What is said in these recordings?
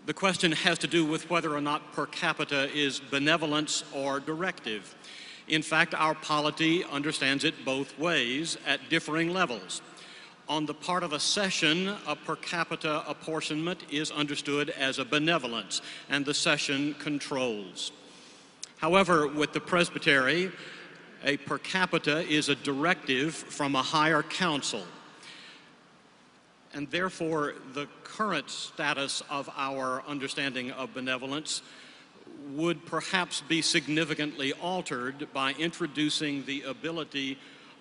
The question has to do with whether or not per capita is benevolence or directive. In fact, our polity understands it both ways at differing levels. On the part of a session, a per capita apportionment is understood as a benevolence, and the session controls. However, with the presbytery, a per capita is a directive from a higher council. And therefore, the current status of our understanding of benevolence would perhaps be significantly altered by introducing the ability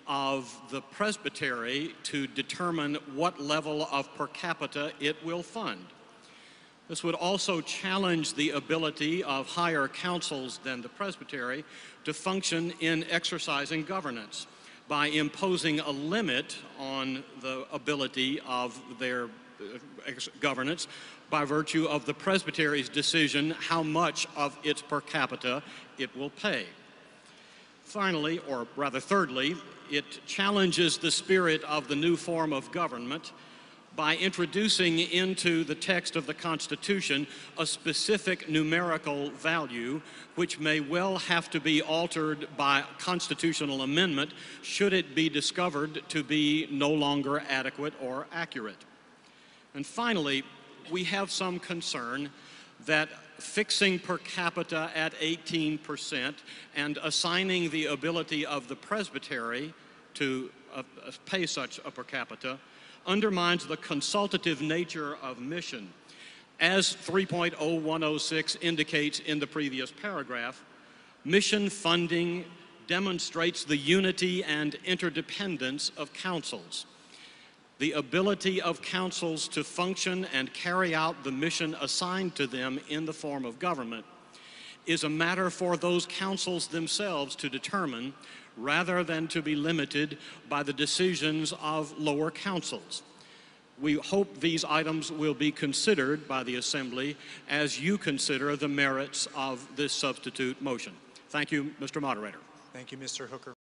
of the presbytery to determine what level of per capita it will fund. This would also challenge the ability of higher councils than the presbytery to function in exercising governance by imposing a limit on the ability of their governance by virtue of the presbytery's decision how much of its per capita it will pay. Finally, or rather thirdly, it challenges the spirit of the new form of government by introducing into the text of the Constitution a specific numerical value which may well have to be altered by constitutional amendment should it be discovered to be no longer adequate or accurate. And finally, we have some concern that fixing per capita at 18% and assigning the ability of the presbytery to pay such a per capita undermines the consultative nature of mission. As 3.0106 indicates in the previous paragraph, mission funding demonstrates the unity and interdependence of councils. The ability of councils to function and carry out the mission assigned to them in the form of government is a matter for those councils themselves to determine, rather than to be limited by the decisions of lower councils. We hope these items will be considered by the Assembly as you consider the merits of this substitute motion. Thank you, Mr. Moderator. Thank you, Mr. Hooker.